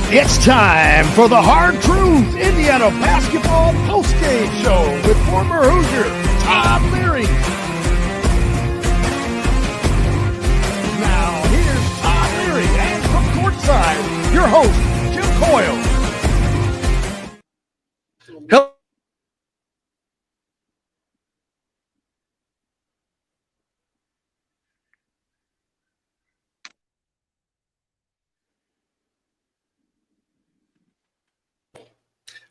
It's time for the Hard Truth Indiana Basketball Postgame Show with former Hoosier Todd Leary. Now here's Todd Leary, and from courtside, your host, Jim Coyle. Hello.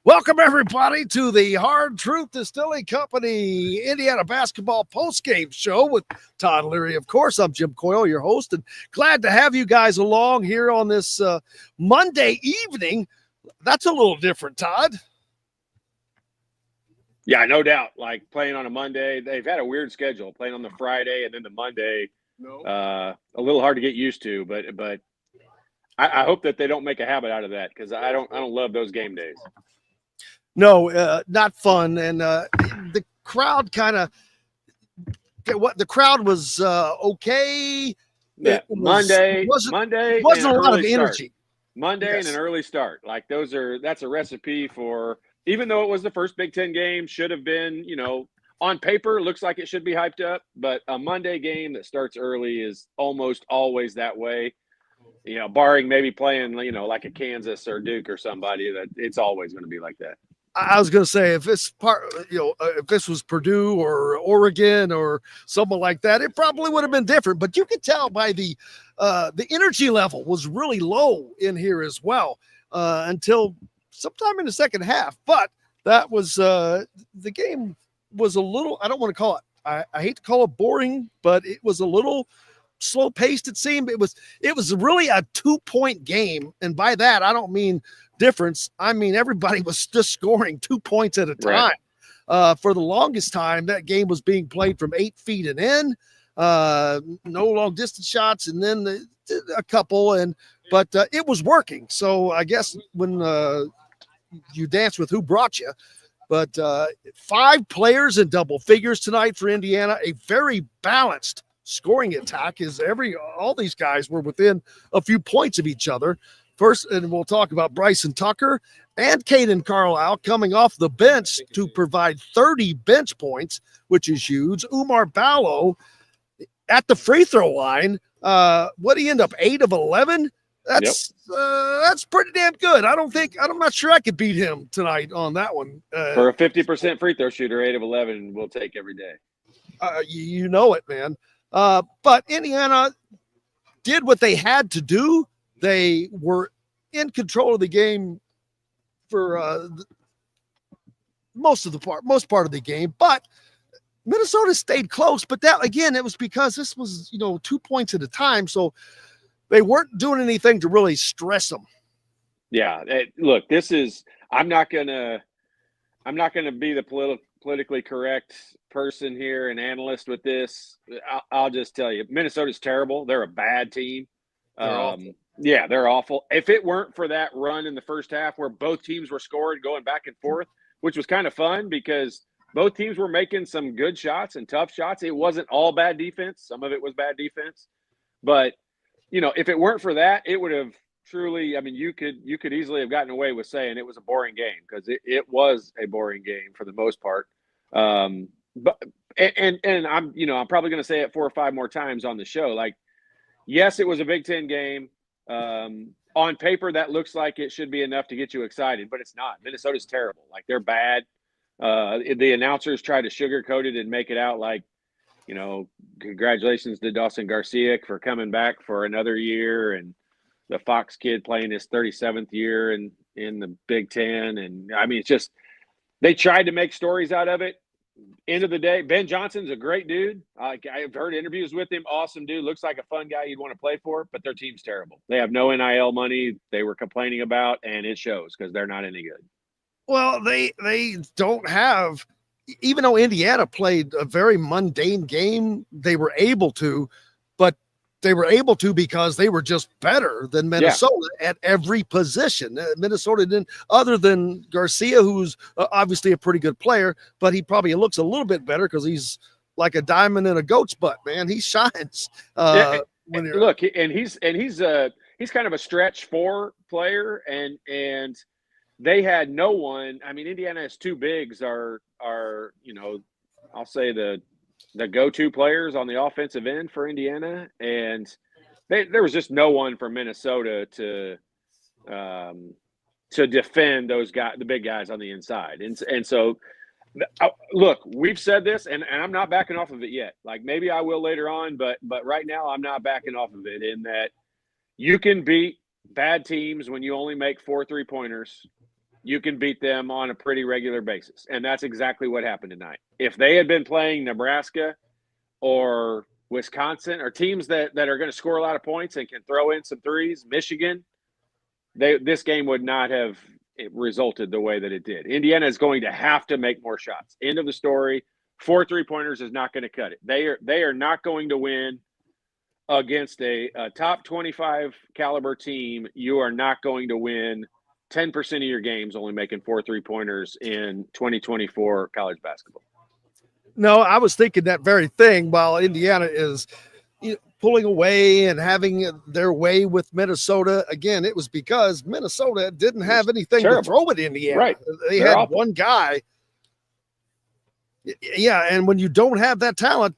Welcome, everybody, to the Hard Truth Distilling Company Indiana Basketball Postgame Show with Todd Leary. Of course, I'm Jim Coyle, your host, and glad to have you guys along here on this Monday evening. That's a little different, Todd. Yeah, no doubt. Like playing on a Monday, they've had a weird schedule. Playing on the Friday and then the Monday, a little hard to get used to. But I hope that they don't make a habit out of that because I don't love those game days. No, not fun. And the crowd the crowd was okay. Yeah, Monday wasn't a lot of energy. Monday yes. And an early start. Like that's a recipe for, even though it was the first Big Ten game, should have been, on paper, looks like it should be hyped up. But a Monday game that starts early is almost always that way. Barring maybe playing, like a Kansas or Duke or somebody, that it's always going to be like that. I was going to say, if this if this was Purdue or Oregon or someone like that, it probably would have been different. But you could tell by the energy level was really low in here as well until sometime in the second half. But that was the game was a little. I don't want to call it. I hate to call it boring, but it was a little slow paced. It seemed it was really a 2-point game, and by that I don't mean difference. I mean, everybody was just scoring 2 points at a time. Right. For the longest time, that game was being played from 8 feet and in, no long distance shots, and then a couple, but it was working. So I guess when you dance with who brought you, but 5 players in double figures tonight for Indiana, a very balanced scoring attack. All these guys were within a few points of each other. First, and we'll talk about Bryson Tucker and Caden Carlisle coming off the bench to provide 30 bench points, which is huge. Umar Ballo at the free throw line. What did he end up? 8 of 11? That's pretty damn good. I'm not sure I could beat him tonight on that one. For a 50% free throw shooter, 8 of 11 we'll take every day. You know it, man. But Indiana did what they had to do. They were in control of the game for most part of the game, but Minnesota stayed close. But that, again, it was because this was 2 points at a time, so they weren't doing anything to really stress them. Yeah, look, I'm not gonna be the politically correct person here and analyst with this. I'll just tell you, Minnesota's terrible. They're a bad team. Yeah, they're awful. If it weren't for that run in the first half where both teams were scoring, going back and forth, which was kind of fun because both teams were making some good shots and tough shots. It wasn't all bad defense. Some of it was bad defense. But, if it weren't for that, it would have truly, you could easily have gotten away with saying it was a boring game because it was a boring game for the most part. But I'm probably going to say it 4 or 5 more times on the show. Like, yes, it was a Big Ten game. On paper, that looks like it should be enough to get you excited, but it's not. Minnesota's terrible. Like, they're bad. The announcers try to sugarcoat it and make it out like, congratulations to Dawson Garcia for coming back for another year, and the Fox kid playing his 37th year in the Big Ten. And it's just, they tried to make stories out of it. End of the day, Ben Johnson's a great dude. I've heard interviews with him. Awesome dude. Looks like a fun guy you'd want to play for, but their team's terrible. They have no NIL money they were complaining about, and it shows because they're not any good. Well, they don't have, even though Indiana played a very mundane game, they were able to, but they were able to because they were just better than Minnesota at every position. Minnesota didn't, other than Garcia, who's obviously a pretty good player, but he probably looks a little bit better because he's like a diamond in a goat's butt, man. He shines. look, and he's kind of a stretch 4 player, and they had no one. I mean, Indiana has 2 bigs are I'll say the go-to players on the offensive end for Indiana, and there was just no one from Minnesota to defend those guys, the big guys on the inside, and so. Look, we've said this, and I'm not backing off of it yet. Like, maybe I will later on, but right now I'm not backing off of it, in that you can beat bad teams when you only make 4 3-pointers. You can beat them on a pretty regular basis, and that's exactly what happened tonight. If they had been playing Nebraska or Wisconsin, or teams that are going to score a lot of points and can throw in some threes, Michigan, this game would not have – it resulted the way that it did. Indiana is going to have to make more shots. End of the story. 4 3-pointers is not going to cut it. They are not going to win against a top 25 caliber team. You are not going to win 10% of your games only making 4 3-pointers in 2024 college basketball. No, I was thinking that very thing. While Indiana is pulling away and having their way with Minnesota, again, it was because Minnesota didn't have anything to throw at Indiana. Right. They had one guy. Yeah, and when you don't have that talent,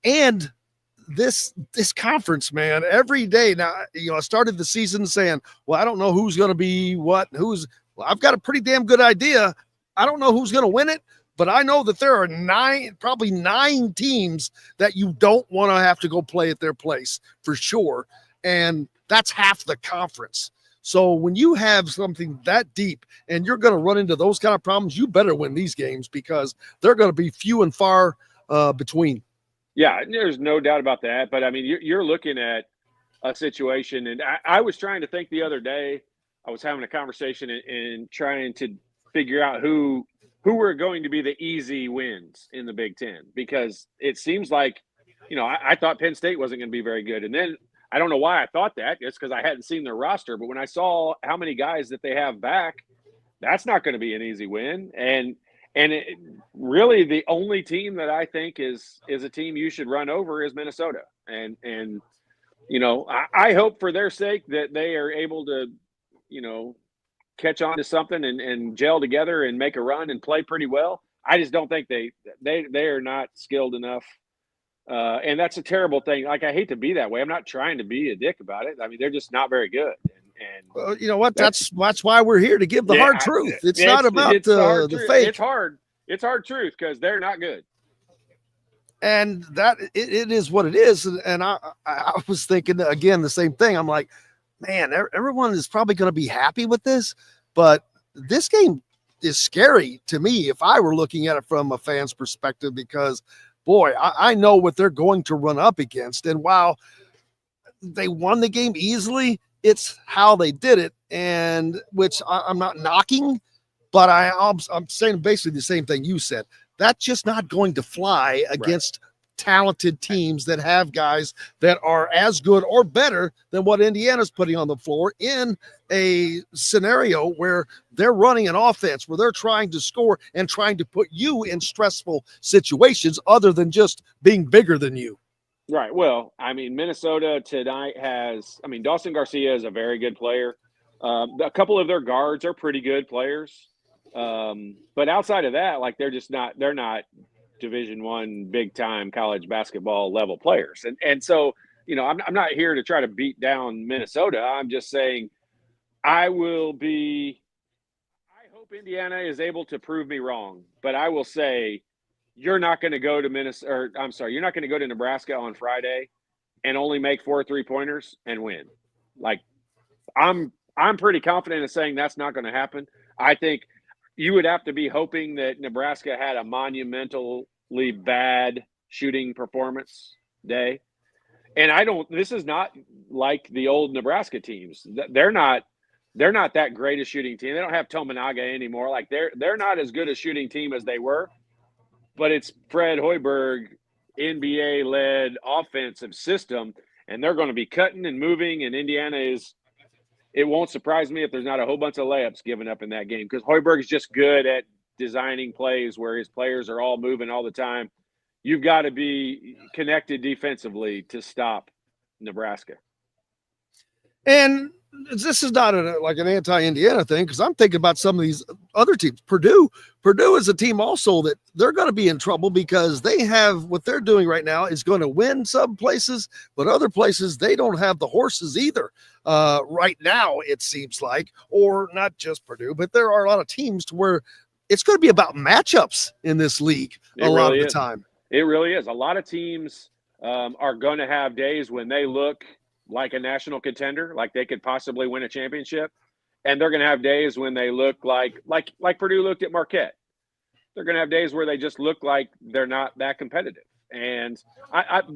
and this conference, man, every day now, I started the season saying, well, I don't know who's going to be what, I've got a pretty damn good idea. I don't know who's going to win it, but I know that there are probably nine teams that you don't want to have to go play at their place for sure. And that's half the conference. So when you have something that deep and you're going to run into those kind of problems, you better win these games, because they're going to be few and far between. Yeah, there's no doubt about that. But I mean, you're looking at a situation, and I was trying to think the other day. I was having a conversation and trying to figure out who were going to be the easy wins in the Big Ten, because it seems like, I thought Penn State wasn't going to be very good. And then I don't know why I thought that. It's because I hadn't seen their roster. But when I saw how many guys that they have back, that's not going to be an easy win. And really the only team that I think is a team you should run over is Minnesota. And I hope for their sake that they are able to, catch on to something and gel together and make a run and play pretty well. I just don't think they are not skilled enough. And that's a terrible thing. Like, I hate to be that way. I'm not trying to be a dick about it. I mean, they're just not very good. And well, you know what? That's why we're here, to give the hard truth. It's not about the fake. It's hard truth, because they're not good. And that it is what it is. And I was thinking again the same thing. I'm like, man, everyone is probably going to be happy with this, but this game is scary to me if I were looking at it from a fan's perspective, because boy, I know what they're going to run up against. And while they won the game easily, it's how they did it, and which I'm not knocking, but I'm saying basically the same thing you said. That's just not going to fly against talented teams that have guys that are as good or better than what Indiana's putting on the floor in a scenario where they're running an offense, where they're trying to score and trying to put you in stressful situations other than just being bigger than you. Right. Well, I mean, Minnesota tonight Dawson Garcia is a very good player. A couple of their guards are pretty good players. But outside of that, like, they're not Division I big time college basketball level players. And so, I'm not here to try to beat down Minnesota. I'm just saying I hope Indiana is able to prove me wrong, but I will say you're not going to go to you're not going to go to Nebraska on Friday and only make 4 3-pointers and win. Like, I'm pretty confident in saying that's not going to happen. I think you would have to be hoping that Nebraska had a monumentally bad shooting performance day. And this is not like the old Nebraska teams. They're not that great a shooting team. They don't have Tominaga anymore. Like, they're not as good a shooting team as they were, but it's Fred Hoiberg, NBA-led offensive system, and they're going to be cutting and moving, and Indiana it won't surprise me if there's not a whole bunch of layups given up in that game, because Hoiberg is just good at designing plays where his players are all moving all the time. you've got to be connected defensively to stop Nebraska. And this is not like an anti-Indiana thing, because I'm thinking about some of these other teams. Purdue is a team also that they're going to be in trouble, because they have what they're doing right now is going to win some places, but other places they don't have the horses either. Right now, it seems like, or not just Purdue, but there are a lot of teams to where it's going to be about matchups in this league a lot of the time. It really is. A lot of teams are going to have days when they look like a national contender, like they could possibly win a championship. And they're going to have days when they look like Purdue looked at Marquette. They're going to have days where they just look like they're not that competitive. And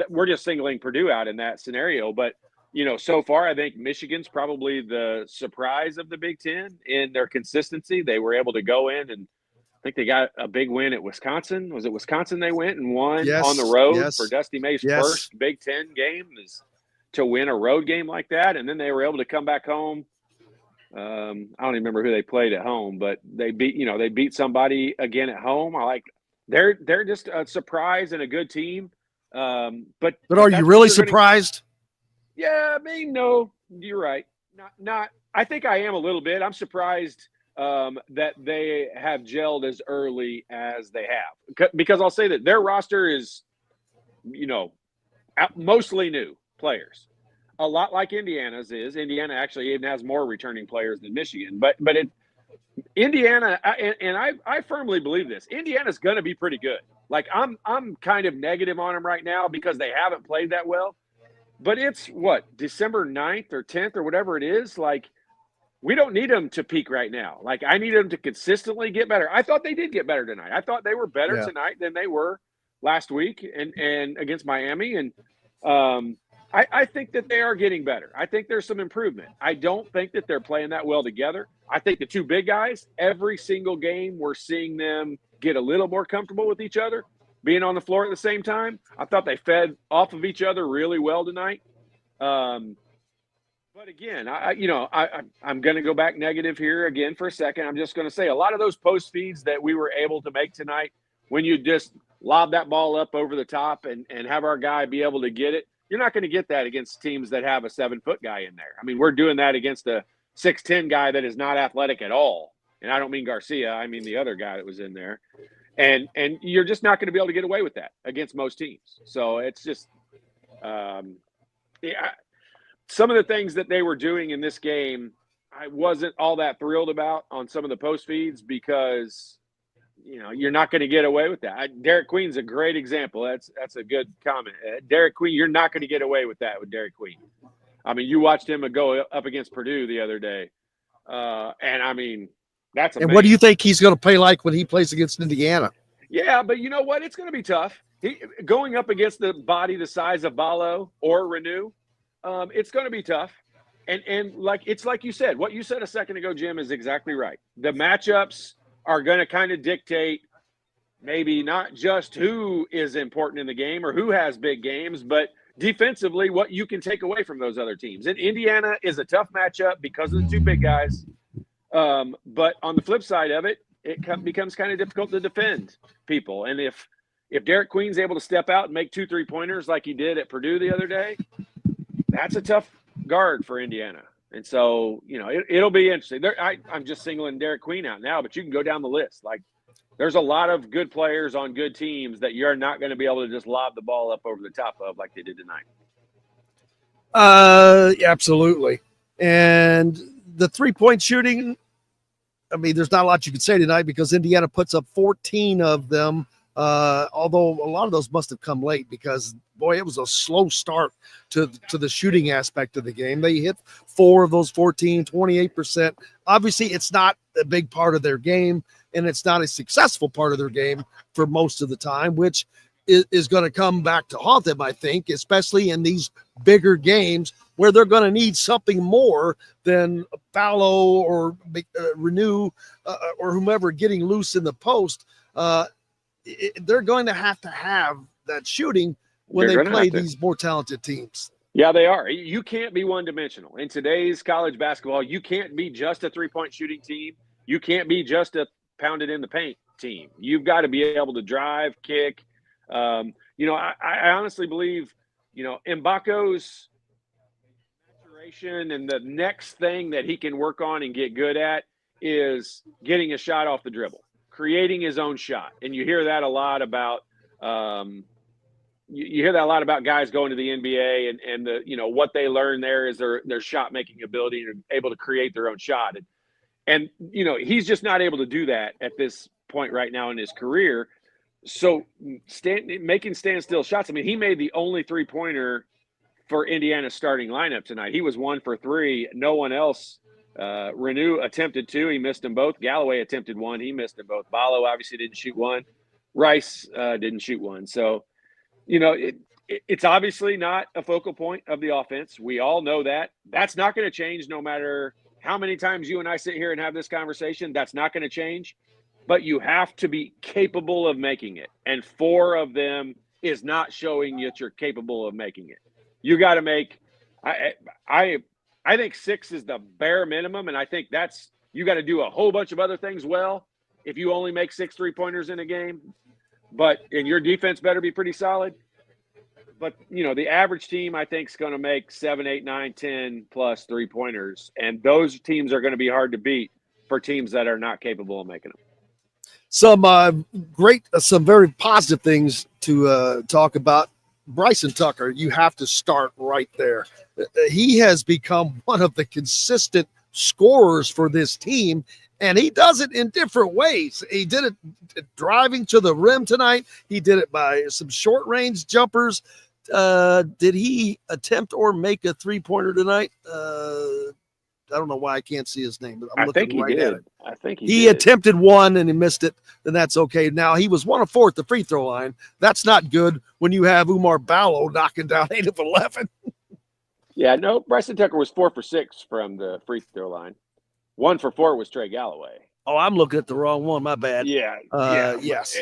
we're just singling Purdue out in that scenario. But, so far, I think Michigan's probably the surprise of the Big Ten in their consistency. They were able to go in, and I think they got a big win at Wisconsin. Was it Wisconsin they went and won on the road for Dusty May's first Big Ten game? To win a road game like that, and then they were able to come back home. I don't even remember who they played at home, but they beat somebody again at home. They're just a surprise and a good team. But are you really surprised? Yeah, I mean, no, you're right. Not. I think I am a little bit. I'm surprised that they have gelled as early as they have, because I'll say that their roster is, mostly new players, a lot like Indiana's is. Indiana actually even has more returning players than Michigan, but Indiana, and I firmly believe this. Indiana's going to be pretty good. Like I'm kind of negative on them right now because they haven't played that well. But it's December 9th or 10th or whatever it is. Like, we don't need them to peak right now. Like, I need them to consistently get better. I thought they did get better tonight. I thought they were better tonight than they were last week and against Miami. And I think that they are getting better. I think there's some improvement. I don't think that they're playing that well together. I think the two big guys, every single game, we're seeing them get a little more comfortable with each other, being on the floor at the same time. I thought they fed off of each other really well tonight. But again, I'm going to go back negative here again for a second. I'm just going to say a lot of those post feeds that we were able to make tonight, when you just lob that ball up over the top and have our guy be able to get it, you're not going to get that against teams that have a 7-foot guy in there. I mean, we're doing that against a 6'10" guy that is not athletic at all. And I don't mean Garcia. I mean the other guy that was in there. And you're just not going to be able to get away with that against most teams. So it's just some of the things that they were doing in this game, I wasn't all that thrilled about on some of the post feeds, because you're not going to get away with that. Derek Queen's a great example. That's a good comment. Derek Queen, you're not going to get away with that with Derek Queen. I mean, you watched him go up against Purdue the other day, and I mean, that's amazing. And what do you think he's going to play like when he plays against Indiana? Yeah, but you know what? It's going to be tough. Going up against the body the size of Ballo or Renew, it's going to be tough. And it's like you said, what you said a second ago, Jim, is exactly right. The matchups are going to kind of dictate maybe not just who is important in the game or who has big games, but defensively what you can take away from those other teams. And Indiana is a tough matchup because of the two big guys. But on the flip side of it, becomes kind of difficult to defend people. And if Derek Queen's able to step out and make 2 3-pointers like he did at Purdue the other day, that's a tough guard for Indiana. And so, it'll be interesting. I'm just singling Derek Queen out now, but you can go down the list. Like, there's a lot of good players on good teams that you're not going to be able to just lob the ball up over the top of like they did tonight. Absolutely. And the 3-point shooting, I mean, there's not a lot you can say tonight because Indiana puts up 14 of them, although a lot of those must have come late because, boy, it was a slow start to the shooting aspect of the game. They hit 4 of those 14, 28%. Obviously, it's not a big part of their game, and it's not a successful part of their game for most of the time, which is going to come back to haunt them, I think, especially in these bigger games where they're going to need something more than Ballo or Renew or whomever getting loose in the post. They're going to have that shooting when they play these more talented teams. Yeah, they are. You can't be one-dimensional. In today's college basketball, you can't be just a 3-point shooting team. You can't be just a pounded in the paint team. You've got to be able to drive, kick, I honestly believe, Mbako's maturation and the next thing that he can work on and get good at is getting a shot off the dribble, creating his own shot. And you hear that a lot about you hear that a lot about guys going to the NBA and the what they learn there is their shot making ability and able to create their own shot. And he's just not able to do that at this point right now in his career. So making standstill shots. I mean, he made the only 3-pointer for Indiana's starting lineup tonight. He was 1 for 3. No one else. Renew attempted 2. He missed them both. Galloway attempted 1. He missed them both. Ballo obviously didn't shoot 1. Rice didn't shoot 1. So, it's obviously not a focal point of the offense. We all know that. That's not going to change no matter how many times you and I sit here and have this conversation. That's not going to change. But you have to be capable of making it. And 4 of them is not showing that you're capable of making it. You got to make I think 6 is the bare minimum, and I think you got to do a whole bunch of other things well if you only make 6 3-pointers in a game. And your defense better be pretty solid. But, the average team, I think, is going to make 7, 8, 9, 10 plus 3-pointers. And those teams are going to be hard to beat for teams that are not capable of making them. Some some very positive things to talk about. Bryson Tucker, you have to start right there. He has become one of the consistent scorers for this team, and he does it in different ways. He did it driving to the rim tonight. He did it by some short-range jumpers. Did he attempt or make a 3-pointer tonight? I don't know why I can't see his name, but I'm looking right at it. I think he attempted 1 and he missed it, then that's okay. Now, he was 1 of 4 at the free throw line. That's not good when you have Umar Ballo knocking down 8 of 11. Yeah, no, Bryson Tucker was 4 for 6 from the free throw line. 1 for 4 was Trey Galloway. Oh, I'm looking at the wrong one. My bad. Yeah. Yes.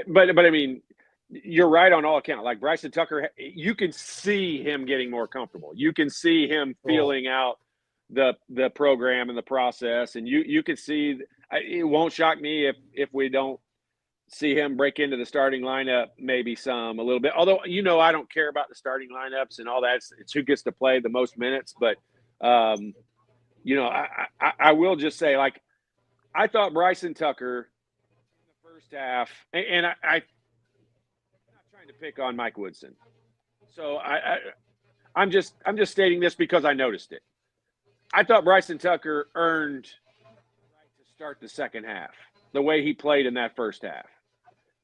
But I mean, you're right on all accounts. Like Bryson Tucker, you can see him getting more comfortable. You can see him feeling out the program and the process, and you can see it won't shock me if we don't see him break into the starting lineup maybe a little bit. Although I don't care about the starting lineups and all that. It's who gets to play the most minutes. But I will just say, like, I thought Bryson Tucker in the first half, and I'm not trying to pick on Mike Woodson, so I'm just stating this because I noticed it. I thought Bryson Tucker earned the right to start the second half the way he played in that first half.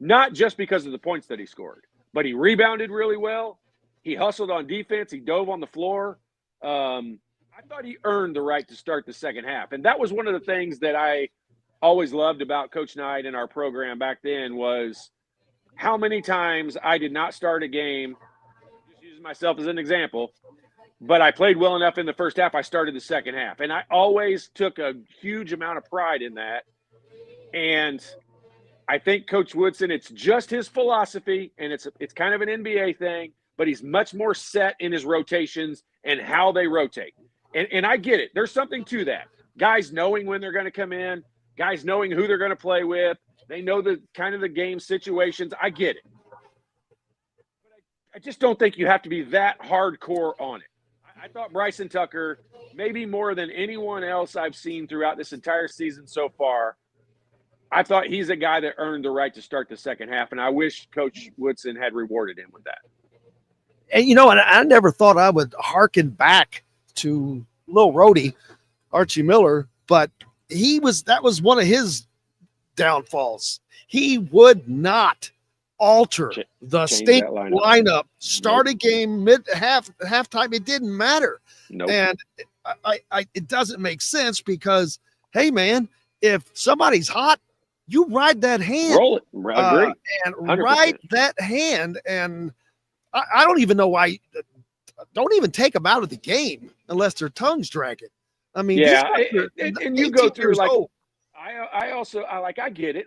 Not just because of the points that he scored, but he rebounded really well. He hustled on defense. He dove on the floor. I thought he earned the right to start the second half. And that was one of the things that I always loved about Coach Knight and our program back then was how many times I did not start a game, just using myself as an example, but I played well enough in the first half, I started the second half. And I always took a huge amount of pride in that. And I think Coach Woodson, it's just his philosophy, and it's kind of an NBA thing, but he's much more set in his rotations and how they rotate. And I get it. There's something to that. Guys knowing when they're going to come in, guys knowing who they're going to play with. They know the kind of the game situations. I get it. But I just don't think you have to be that hardcore on it. I thought Bryson Tucker, maybe more than anyone else I've seen throughout this entire season so far, I thought he's a guy that earned the right to start the second half, and I wish Coach Woodson had rewarded him with that. And, and I never thought I would hearken back to Lil Rhodey, Archie Miller, but that was one of his downfalls. He would not alter the state lineup, start a game halftime. It didn't matter. Nope. And it doesn't make sense because, hey man, if somebody's hot, you ride that hand. Roll it. Agree. And 100%. Ride that hand. And I don't even know why. Don't even take them out of the game unless their tongue's dragging. I mean, and you go through like old. I get it.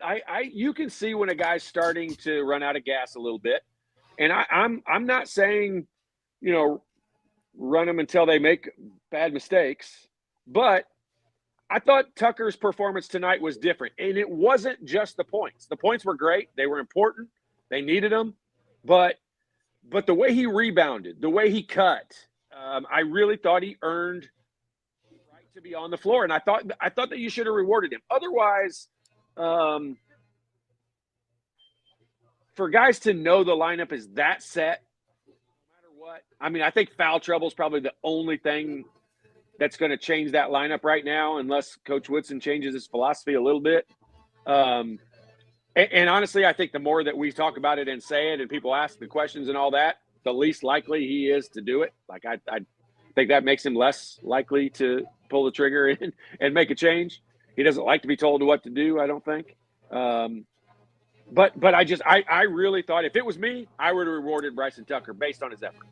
You can see when a guy's starting to run out of gas a little bit, and I'm not saying, run them until they make bad mistakes, but I thought Tucker's performance tonight was different, and it wasn't just the points. The points were great; they were important. They needed him, but the way he rebounded, the way he cut, I really thought he earned the right to be on the floor, and I thought that you should have rewarded him. Otherwise, for guys to know the lineup is that set, no matter what. I mean, I think foul trouble is probably the only thing that's going to change that lineup right now, unless Coach Woodson changes his philosophy a little bit. And honestly, I think the more that we talk about it and say it and people ask the questions and all that, the least likely he is to do it. Like, I think that makes him less likely to pull the trigger and make a change. He doesn't like to be told what to do, I don't think. But I really thought if it was me, I would have rewarded Bryson Tucker based on his effort.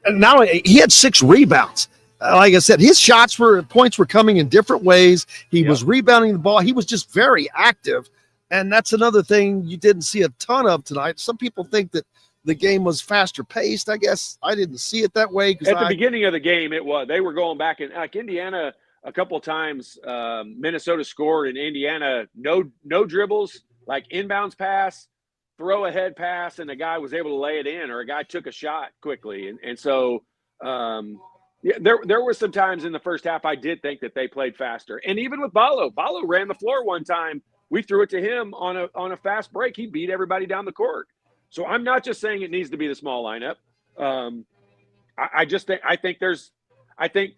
Now he had 6 rebounds. Like I said, his points were coming in different ways. He was rebounding the ball. He was just very active. And that's another thing you didn't see a ton of tonight. Some people think that the game was faster paced. I guess I didn't see it that way. At the beginning of the game, it was. They were going back and like Indiana a couple of times. Minnesota scored, and Indiana no dribbles, like inbounds pass, throw ahead pass, and the guy was able to lay it in, or a guy took a shot quickly. And so yeah, there were some times in the first half I did think that they played faster. And even with Ballo ran the floor one time. We threw it to him on a fast break. He beat everybody down the court. So I'm not just saying it needs to be the small lineup. I think I would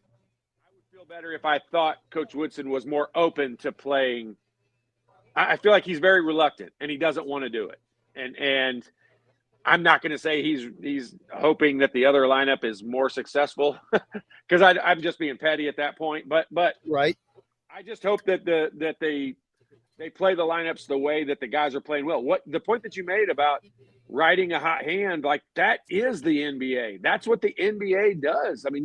feel better if I thought Coach Woodson was more open to playing. I feel like he's very reluctant and he doesn't want to do it. And I'm not going to say he's hoping that the other lineup is more successful because I'm just being petty at that point. But right. I just hope that they play the lineups the way that the guys are playing well. What the point that you made about riding a hot hand, like that is the NBA. That's what the NBA does. I mean,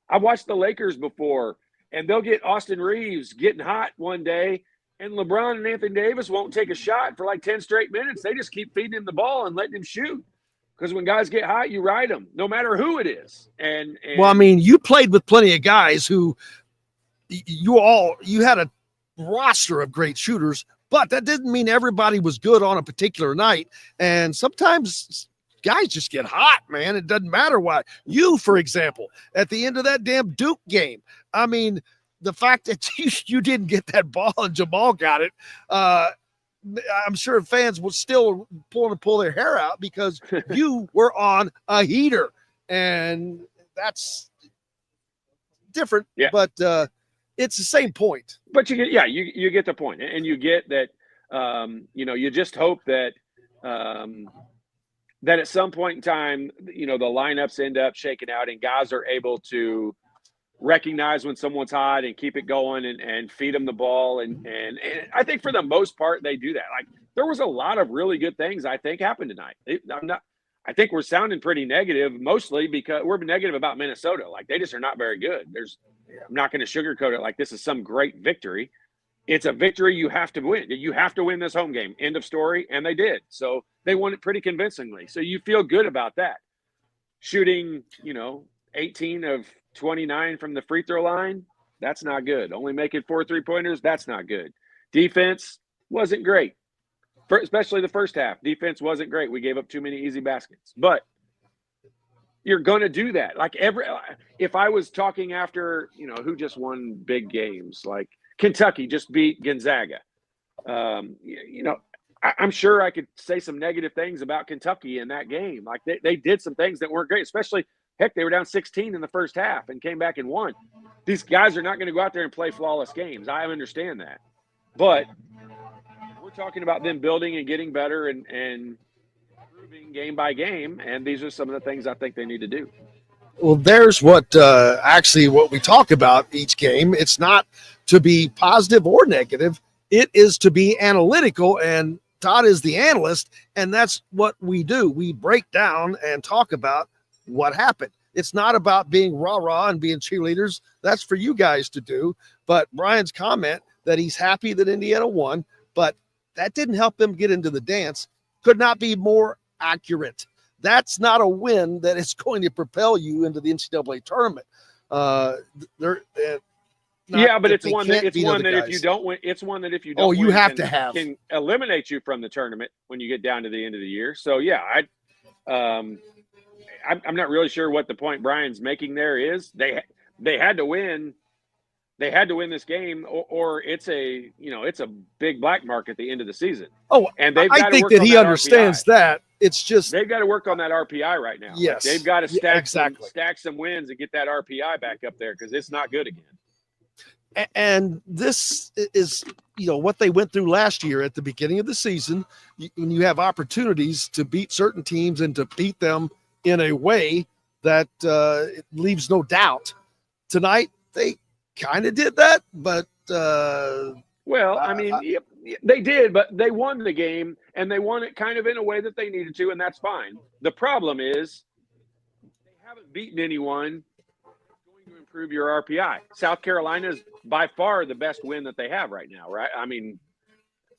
I watched the Lakers before, and they'll get Austin Reeves getting hot one day, and LeBron and Anthony Davis won't take a shot for like 10 straight minutes. They just keep feeding him the ball and letting him shoot. Because when guys get hot, you ride them, no matter who it is. And well, I mean, you played with plenty of guys who you had a roster of great shooters, but that didn't mean everybody was good on a particular night. And sometimes guys just get hot, man. It doesn't matter what. You, for example, at the end of that damn Duke game, I mean, the fact that you didn't get that ball and Jamal got it, I'm sure fans will still pull their hair out because you were on a heater, and that's different. Yeah. But it's the same point. But you get the point, and you get that. You just hope that that at some point in time, the lineups end up shaking out, and guys are able to recognize when someone's hot and keep it going and feed them the ball. And I think for the most part, they do that. Like there was a lot of really good things I think happened tonight. I think we're sounding pretty negative, mostly because we're negative about Minnesota. Like they just are not very good. I'm not going to sugarcoat it like this is some great victory. It's a victory you have to win. You have to win this home game. End of story. And they did. So they won it pretty convincingly. So you feel good about that. Shooting, 18 of 29 from the free throw line, that's not good. Only making 4 3-pointers, that's not good. Defense wasn't great, especially the first half. Defense wasn't great. We gave up too many easy baskets. But you're going to do that. Like if I was talking after, who just won big games, like Kentucky just beat Gonzaga. I'm sure I could say some negative things about Kentucky in that game. Like they did some things that weren't great, especially heck, they were down 16 in the first half and came back and won. These guys are not going to go out there and play flawless games. I understand that. But we're talking about them building and getting better and improving game by game. And these are some of the things I think they need to do. Well, there's what we talk about each game. It's not to be positive or negative. It is to be analytical, and Todd is the analyst, and that's what we do. We break down and talk about what happened. It's not about being rah-rah and being cheerleaders. That's for you guys to do. But Brian's comment that he's happy that Indiana won, but that didn't help them get into the dance, could not be more accurate. That's not a win that is going to propel you into the NCAA tournament. Yeah, but it's they one that can't it's beat one other that if guys. you don't win, it's one that if you don't Oh, you win, have to have. can eliminate you from the tournament when you get down to the end of the year. So yeah, I'm not really sure what the point Brian's making there is. They had to win. They had to win this game, or it's a big black mark at the end of the season. Oh, And they've I got to think work that on he that understands RPI. that. It's just They've got to work on that RPI right now. Yes, like they've got to stack some wins and get that RPI back up there because it's not good again. And this is, what they went through last year at the beginning of the season. When you have opportunities to beat certain teams and to beat them in a way that it leaves no doubt. Tonight, they kind of did that, but they did, but they won the game, and they won it kind of in a way that they needed to, and that's fine. The problem is they haven't beaten anyone going to improve your RPI. South Carolina is by far the best win that they have right now, right? I mean,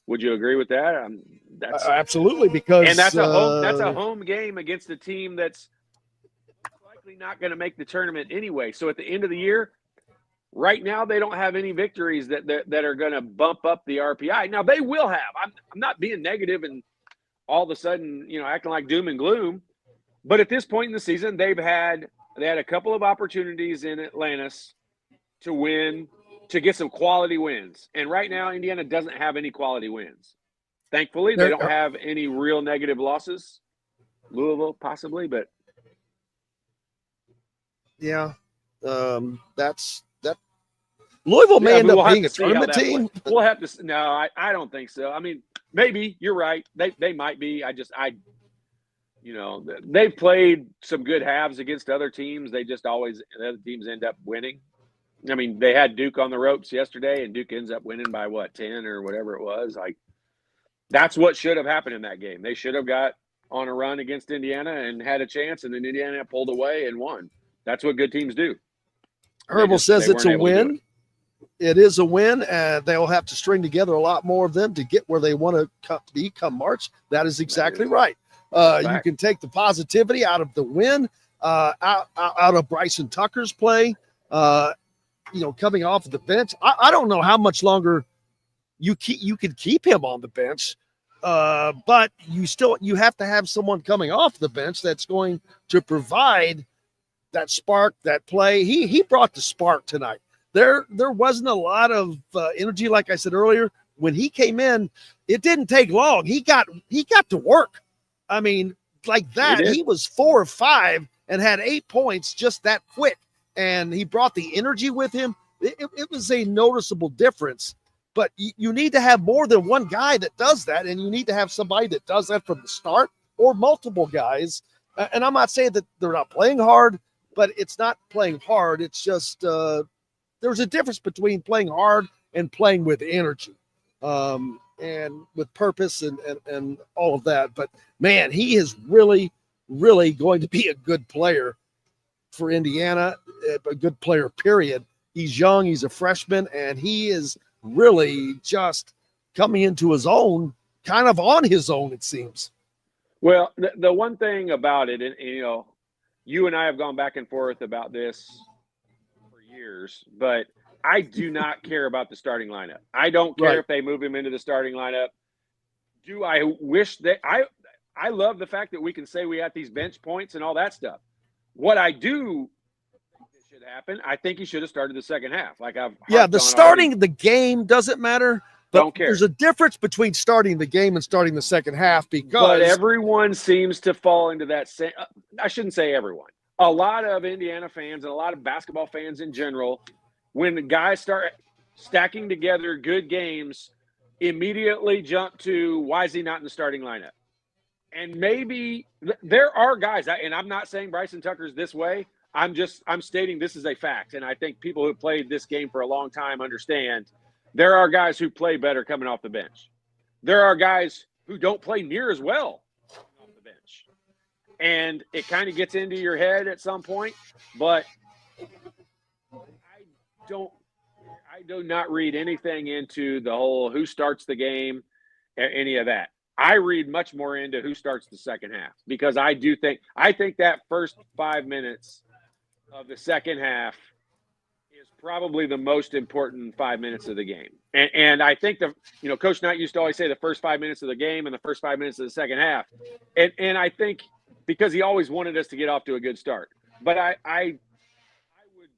would you agree with that? That's absolutely, because that's a home game against a team that's likely not going to make the tournament anyway. So at the end of the year, right now they don't have any victories that are going to bump up the RPI. Now they will have. I'm not being negative and all of a sudden acting like doom and gloom. But at this point in the season, they had a couple of opportunities in Atlantis to win, to get some quality wins. And right now, Indiana doesn't have any quality wins. Thankfully, they don't have any real negative losses. Louisville, possibly, but yeah, that's that. Louisville may end up being a tournament team. We'll have to. No, I don't think so. I mean, maybe you're right. They might be. They've played some good halves against other teams. The other teams end up winning. I mean, they had Duke on the ropes yesterday, and Duke ends up winning by 10 or whatever it was. Like, that's what should have happened in that game. They should have got on a run against Indiana and had a chance, and then Indiana pulled away and won. That's what good teams do. Herbal says it's a win. It is a win, and they'll have to string together a lot more of them to get where they want to be come March. That is exactly right. You can take the positivity out of the win, out of Bryson Tucker's play, coming off the bench. I don't know how much longer you could keep him on the bench, but you have to have someone coming off the bench that's going to provide that spark, that play. He brought the spark tonight. There wasn't a lot of energy, like I said earlier. When he came in, it didn't take long. He got to work. I mean, like that. He was 4 or 5 and had 8 points just that quick. And he brought the energy with him. It was a noticeable difference. But you need to have more than one guy that does that, and you need to have somebody that does that from the start, or multiple guys. And I'm not saying that they're not playing hard, but it's not playing hard. It's just there's a difference between playing hard and playing with energy, and with purpose and all of that. But, man, he is really, really going to be a good player for Indiana, a good player, period. He's young. He's a freshman, and he is really just coming into his own, kind of on his own, it seems. Well, the one thing about it, and you and I have gone back and forth about this for years, but I do not care about the starting lineup. I don't care if they move him into the starting lineup. Do I wish that I love the fact that we can say we had these bench points and all that stuff. What I do think that should happen, I think he should have started the second half. The starting the game doesn't matter. But don't care. There's a difference between starting the game and starting the second half, because but everyone seems to fall into that same. I shouldn't say everyone. A lot of Indiana fans and a lot of basketball fans in general, when the guys start stacking together good games, immediately jump to, why is he not in the starting lineup? And maybe there are guys, and I'm not saying Bryson Tucker's this way. I'm stating this is a fact. And I think people who played this game for a long time understand there are guys who play better coming off the bench. There are guys who don't play near as well off the bench. And it kind of gets into your head at some point, but I do not read anything into the whole who starts the game, any of that. I read much more into who starts the second half, because I think that first 5 minutes of the second half is probably the most important 5 minutes of the game. And I think Coach Knight used to always say the first 5 minutes of the game and the first 5 minutes of the second half. And I think because he always wanted us to get off to a good start. But I would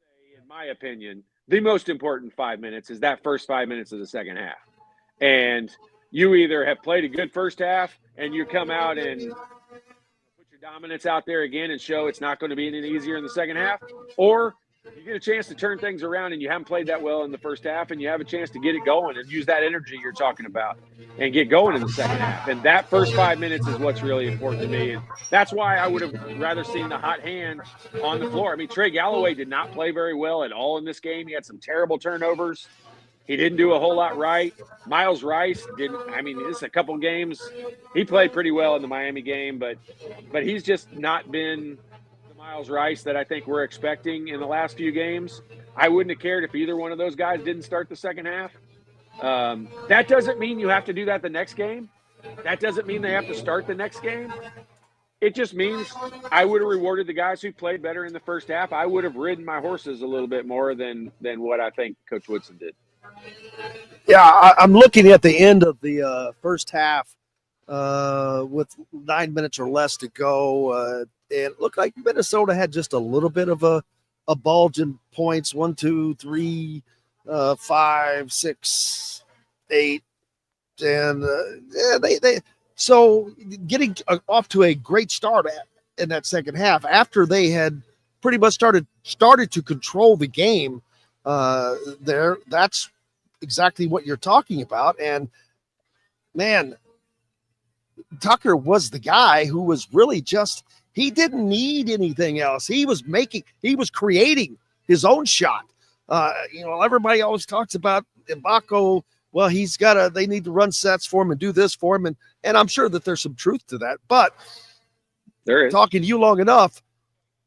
say, in my opinion, the most important 5 minutes is that first 5 minutes of the second half. And you either have played a good first half and you come out and put your dominance out there again and show it's not going to be any easier in the second half, or you get a chance to turn things around and you haven't played that well in the first half and you have a chance to get it going and use that energy you're talking about and get going in the second half. And that first 5 minutes is what's really important to me. And that's why I would have rather seen the hot hand on the floor. I mean, Trey Galloway did not play very well at all in this game. He had some terrible turnovers. He didn't do a whole lot right. Miles Rice didn't. I mean, this is a couple games. He played pretty well in the Miami game, but he's just not been the Miles Rice that I think we're expecting in the last few games. I wouldn't have cared if either one of those guys didn't start the second half. That doesn't mean you have to do that the next game. That doesn't mean they have to start the next game. It just means I would have rewarded the guys who played better in the first half. I would have ridden my horses a little bit more than what I think Coach Woodson did. Yeah, I'm looking at the end of the first half with 9 minutes or less to go. And it looked like Minnesota had just a little bit of a bulge in points. 1, 2, 3, 5, 6, 8. And they so getting off to a great start in that second half after they had pretty much started to control the game there. That's exactly what you're talking about. And man, Tucker was the guy who was really he didn't need anything else. He was creating his own shot. Everybody always talks about Mbako. Well, they need to run sets for him and do this for him. And I'm sure that there's some truth to that, but there is. Talking to you long enough,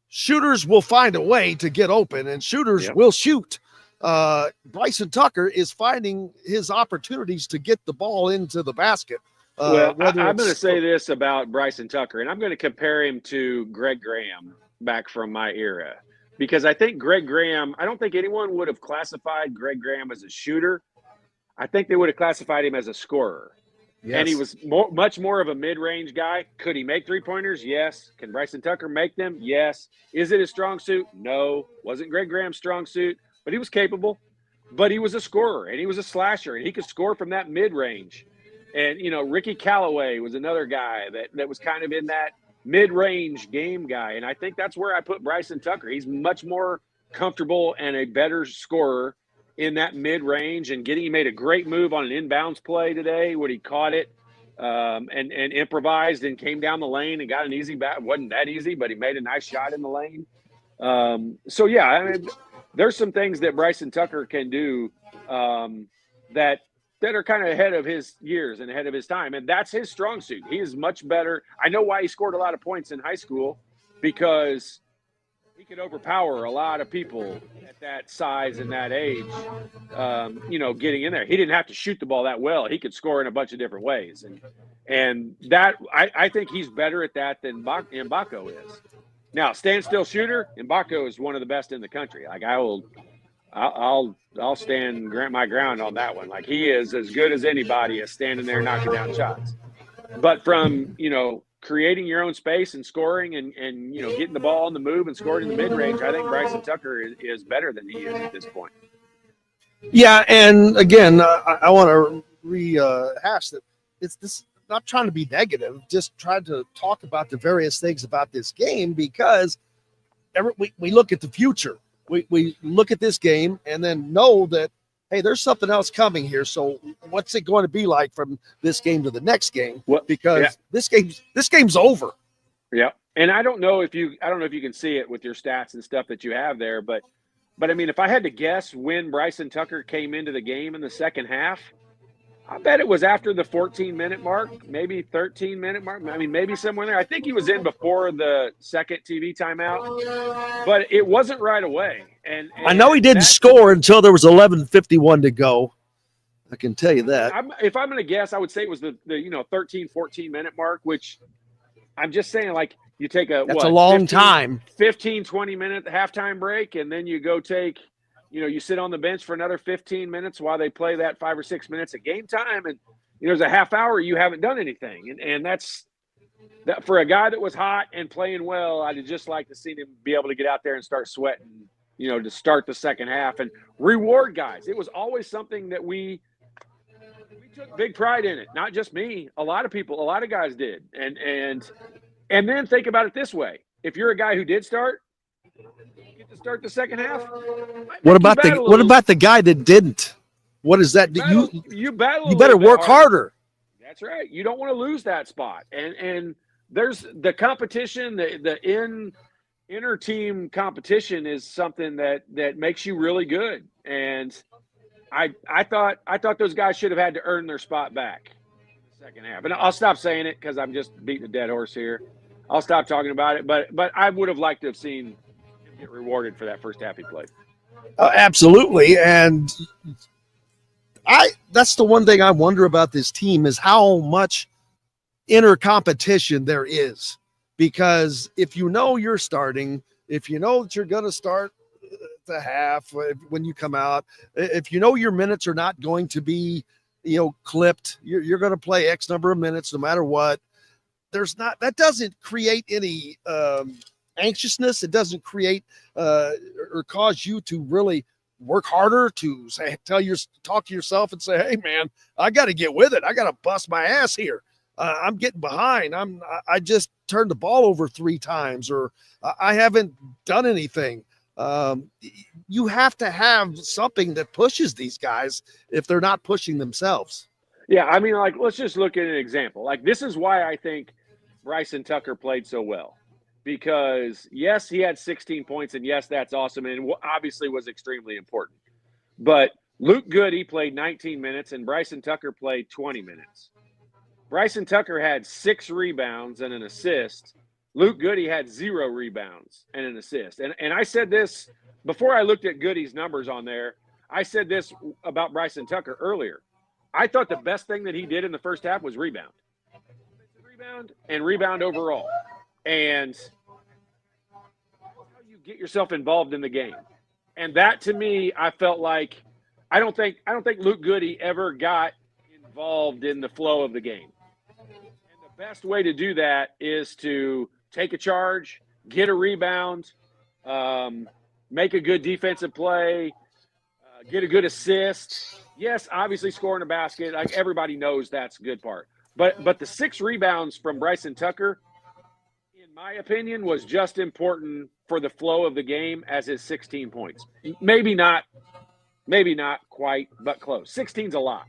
shooters will find a way to get open and shooters will shoot. Bryson Tucker is finding his opportunities to get the ball into the basket. I'm going to say this about Bryson Tucker, and I'm going to compare him to Greg Graham back from my era, because I think I don't think anyone would have classified Greg Graham as a shooter. I think they would have classified him as a scorer. Yes. And he was much more of a mid-range guy. Could he make three-pointers? Yes. Can Bryson Tucker make them? Yes. Is it his strong suit? No. Wasn't Greg Graham's strong suit, but he was capable. But he was a scorer, and he was a slasher, and he could score from that mid-range. And, Ricky Callaway was another guy that was kind of in that mid-range game guy. And I think that's where I put Bryson Tucker. He's much more comfortable and a better scorer in that mid-range, and he made a great move on an inbounds play today when he caught it and improvised and came down the lane and got an easy bat. It wasn't that easy, but he made a nice shot in the lane. There's some things that Bryson Tucker can do that are kind of ahead of his years and ahead of his time, and that's his strong suit. He is much better. I know why he scored a lot of points in high school, because he could overpower a lot of people at that size and that age, getting in there. He didn't have to shoot the ball that well. He could score in a bunch of different ways. And that I think he's better at that than Mbako is. Now, standstill shooter, Mbako is one of the best in the country. Like I'll stand my ground on that one. Like, he is as good as anybody at standing there knocking down shots. But from, creating your own space and scoring and getting the ball on the move and scoring in the mid-range, I think Bryson Tucker is better than he is at this point. Yeah, and again, I want to rehash that. It's this, not trying to be negative, just trying to talk about the various things about this game, because we look at the future. We look at this game and then know that, hey, there's something else coming here. So what's it going to be like from this game to the next game? Because this game's over. Yeah. And I don't know if you can see it with your stats and stuff that you have there, but I mean, if I had to guess when Bryson Tucker came into the game in the second half, I bet it was after the 14-minute mark, maybe 13-minute mark. I mean, maybe somewhere there. I think he was in before the second TV timeout, but it wasn't right away. And I know he didn't score until there was 11:51 to go. I can tell you that. If I'm going to guess, I would say it was the 13, 14-minute mark, which I'm just saying, like, you take that's a long time. 15, 20-minute halftime break, and then you go take – you sit on the bench for another 15 minutes while they play that 5 or 6 minutes at game time, and there's a half hour you haven't done anything, and that's that for a guy that was hot and playing well. I'd just like to see him be able to get out there and start sweating, to start the second half and reward guys. It was always something that we took big pride in it. Not just me, a lot of people, a lot of guys did, and then think about it this way: if you're a guy who did start, you get to start the second half. What about the guy that didn't? What is that? You battle. You better work harder. That's right. You don't want to lose that spot. And there's the competition, the inner team competition is something that makes you really good. And I thought those guys should have had to earn their spot back in the second half. And I'll stop saying it because I'm just beating a dead horse here. I'll stop talking about it. But I would have liked to have seen him get rewarded for that first half he played. Absolutely. And that's the one thing I wonder about this team is how much inner competition there is. Because if you're starting, if you know that you're going to start the half when you come out, if your minutes are not going to be, clipped, you're going to play X number of minutes no matter what. That doesn't create any anxiousness. It doesn't create or cause you to really work harder, to talk to yourself and say, hey man, I got to get with it. I got to bust my ass here. I'm getting behind. I just turned the ball over 3 times, or I haven't done anything. You have to have something that pushes these guys if they're not pushing themselves. Yeah. I mean, let's just look at an example. This is why I think Bryson Tucker played so well. Because, yes, he had 16 points, and, yes, that's awesome, and obviously was extremely important. But Luke Goody played 19 minutes, and Bryson Tucker played 20 minutes. Bryson Tucker had 6 rebounds and an assist. Luke Goody had 0 rebounds and an assist. And I said this before I looked at Goody's numbers on there. I said this about Bryson Tucker earlier. I thought the best thing that he did in the first half was rebound. Rebound overall. And how you get yourself involved in the game. And that, to me, I felt like I don't think Luke Goody ever got involved in the flow of the game. And the best way to do that is to take a charge, get a rebound, make a good defensive play, get a good assist. Yes, obviously scoring a basket. Everybody knows that's a good part. But the 6 rebounds from Bryson Tucker, in my opinion, was just important for the flow of the game as his 16 points. Maybe not quite, but close. 16's a lot.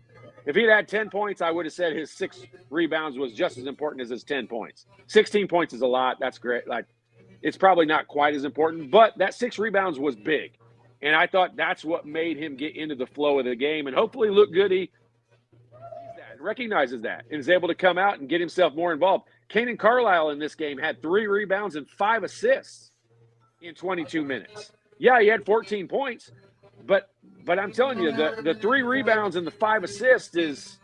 If he'd had 10 points, I would have said his 6 rebounds was just as important as his 10 points. 16 points is a lot. That's great. It's probably not quite as important, but that 6 rebounds was big. And I thought that's what made him get into the flow of the game. And hopefully Luke Goody recognizes that and is able to come out and get himself more involved. Kanan Carlisle in this game had 3 rebounds and 5 assists in 22 minutes. Yeah, he had 14 points, but I'm telling you, the 3 rebounds and the 5 assists is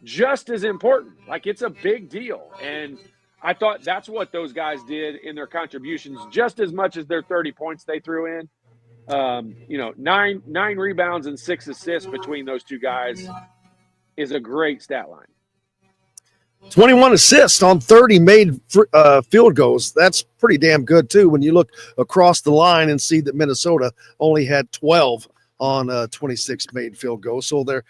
just as important. It's a big deal. And I thought that's what those guys did in their contributions just as much as their 30 points they threw in. 9 rebounds and 6 assists between those two guys is a great stat line. 21 assists on 30 made field goals. That's pretty damn good, too, when you look across the line and see that Minnesota only had 12 on 26 made field goals. So they're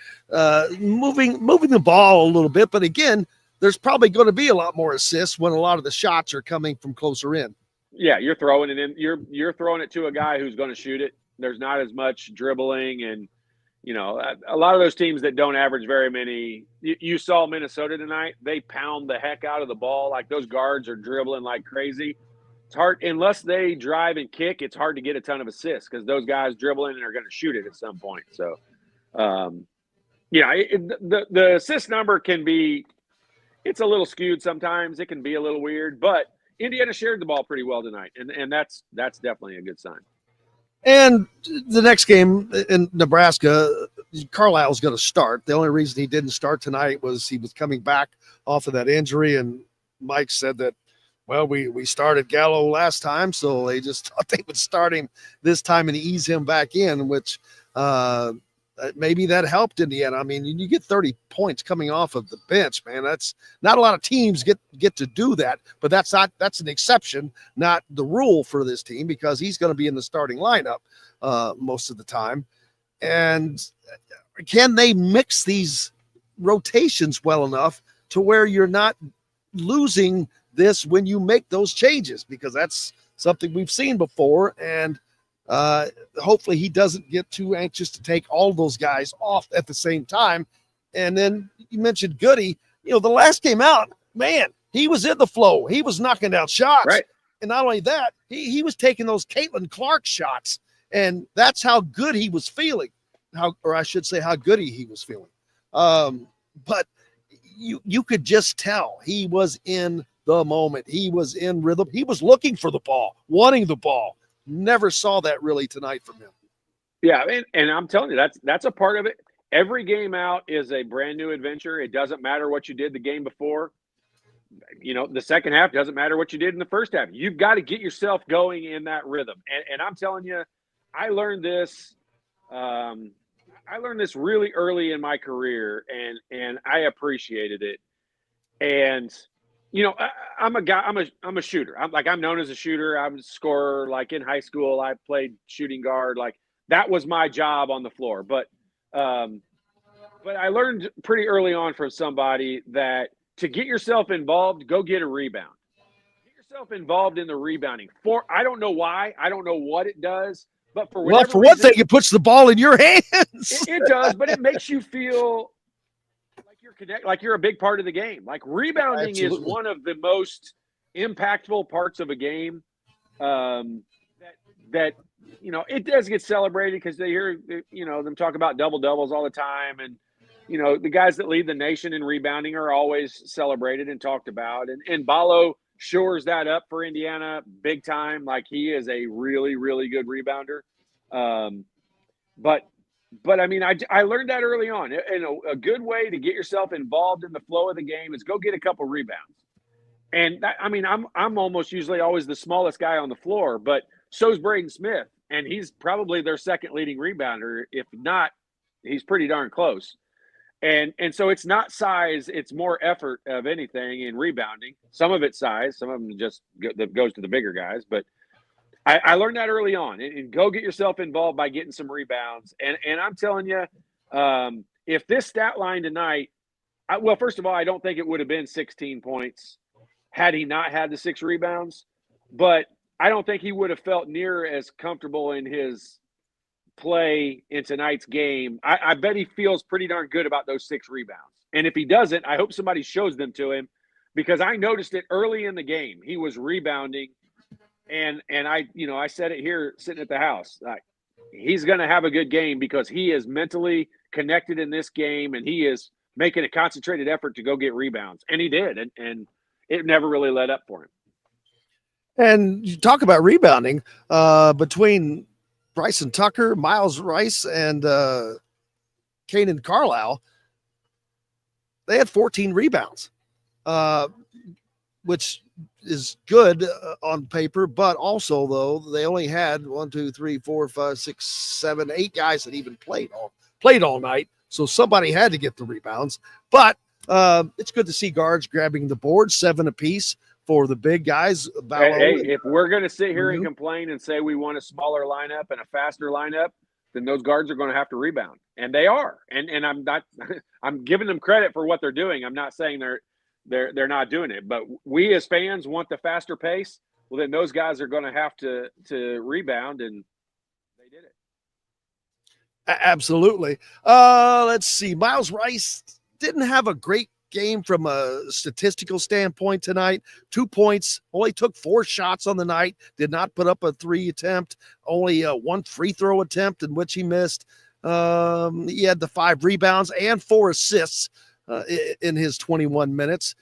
moving the ball a little bit. But, again, there's probably going to be a lot more assists when a lot of the shots are coming from closer in. Yeah, you're throwing it in. You're throwing it to a guy who's going to shoot it. There's not as much dribbling and, a lot of those teams that don't average very many. You saw Minnesota tonight. They pound the heck out of the ball. Those guards are dribbling like crazy. It's hard unless they drive and kick. It's hard to get a ton of assists because those guys dribbling and are going to shoot it at some point. So, the assist number can be. It's a little skewed sometimes. It can be a little weird, but Indiana shared the ball pretty well tonight, and that's definitely a good sign. And the next game in Nebraska, Carlisle's going to start. The only reason he didn't start tonight was he was coming back off of that injury, and Mike said that Well, we started Gallo last time, so they just thought they would start him this time and ease him back in, which maybe that helped in the end. I mean, you get 30 points coming off of the bench, man. That's not a lot of teams get to do that, but that's an exception, not the rule for this team, because he's going to be in the starting lineup most of the time. And can they mix these rotations well enough to where you're not losing this when you make those changes, because that's something we've seen before. And hopefully he doesn't get too anxious to take all those guys off at the same time. And then you mentioned Goody, the last game out, man, he was in the flow. He was knocking down shots. Right. And not only that, he was taking those Caitlin Clark shots. And that's how good he was feeling. How goody he was feeling. But you could just tell he was in the moment. He was in rhythm. He was looking for the ball, wanting the ball. Never saw that really tonight from him. Yeah, and I'm telling you, that's a part of it. Every game out is a brand new adventure. It doesn't matter what you did the game before. The second half doesn't matter what you did in the first half. You've got to get yourself going in that rhythm. And I'm telling you, I learned this. I learned this really early in my career, and I appreciated it. And I'm a guy. I'm a shooter. I'm known as a shooter. I'm a scorer. Like in high school, I played shooting guard. Like that was my job on the floor. But I learned pretty early on from somebody that to get yourself involved, go get a rebound. Get yourself involved in the rebounding. I don't know why. I don't know what it does. But for one thing, it puts the ball in your hands. It does, but it makes you feel like you're connected, like you're a big part of the game. Like rebounding Absolutely. Is one of the most impactful parts of a game. That it does get celebrated because they hear them talk about double doubles all the time, and the guys that lead the nation in rebounding are always celebrated and talked about. And Ballo shores that up for Indiana big time. Like he is a really, really good rebounder. But I mean, I learned that early on. And a good way to get yourself involved in the flow of the game is go get a couple rebounds. And I'm almost usually always the smallest guy on the floor, but so's Braden Smith, and he's probably their second leading rebounder. If not, he's pretty darn close. And so it's not size, it's more effort of anything in rebounding. Some of it's size, some of them just goes to the bigger guys. But I learned that early on. And go get yourself involved by getting some rebounds. And I'm telling you, if this stat line tonight, first of all, I don't think it would have been 16 points had he not had the 6 rebounds. But I don't think he would have felt near as comfortable in his play in tonight's game. I bet he feels pretty darn good about those 6 rebounds. And if he doesn't, I hope somebody shows them to him, because I noticed it early in the game. He was rebounding, and I said it here sitting at the house. He's going to have a good game because he is mentally connected in this game, and he is making a concentrated effort to go get rebounds. And he did, and it never really let up for him. And you talk about rebounding between Bryson Tucker, Miles Rice, and Kanan Carlisle. They had 14 rebounds, which is good on paper, but also, though, they only had 1, 2, 3, 4, 5, 6, 7, 8 guys that even played all night. So somebody had to get the rebounds. But it's good to see guards grabbing the board, 7 apiece for the big guys. Hey, if we're going to sit here and complain and say we want a smaller lineup and a faster lineup, then those guards are going to have to rebound, and they are. And I'm not. I'm giving them credit for what they're doing. I'm not saying they're not doing it, but we as fans want the faster pace. Well, then those guys are going to have to rebound, and they did it. Absolutely. Let's see. Miles Rice didn't have a great game from a statistical standpoint tonight. 2 points, only took 4 shots on the night, did not put up a 3 attempt, only 1 free throw attempt in which he missed. He had the 5 rebounds and 4 assists in his 21 minutes.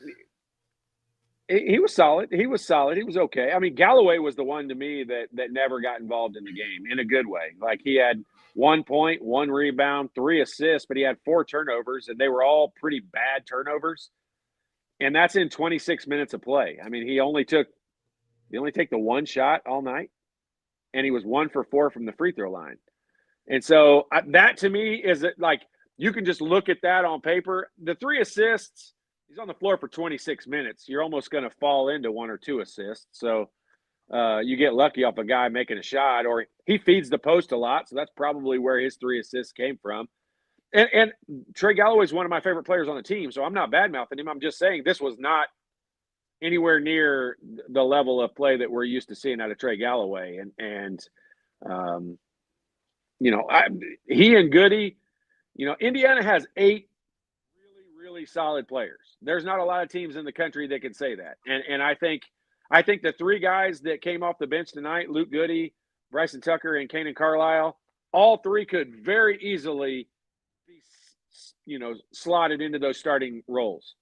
He was solid. He was okay. I mean, Galloway was the one to me that never got involved in the game in a good way. Like he had 1 point, 1 rebound, 3 assists, but he had 4 turnovers, and they were all pretty bad turnovers. and that's in 26 minutes of play. I mean, he only take the one shot all night, and he was 1 for 4 from the free throw line. And so that to me is like, you can just look at that on paper. The 3 assists, he's on the floor for 26 minutes. You're almost going to fall into 1 or 2 assists. So you get lucky off a guy making a shot, or he feeds the post a lot. So that's probably where his 3 assists came from. And Trey Galloway is one of my favorite players on the team. So I'm not bad-mouthing him. I'm just saying this was not anywhere near the level of play that we're used to seeing out of Trey Galloway. He and Goody, Indiana has 8 really, really solid players. There's not a lot of teams in the country that can say that. And I think the 3 guys that came off the bench tonight, Luke Goody, Bryson Tucker, and Kanan Carlisle, all 3 could very easily be, slotted into those starting roles.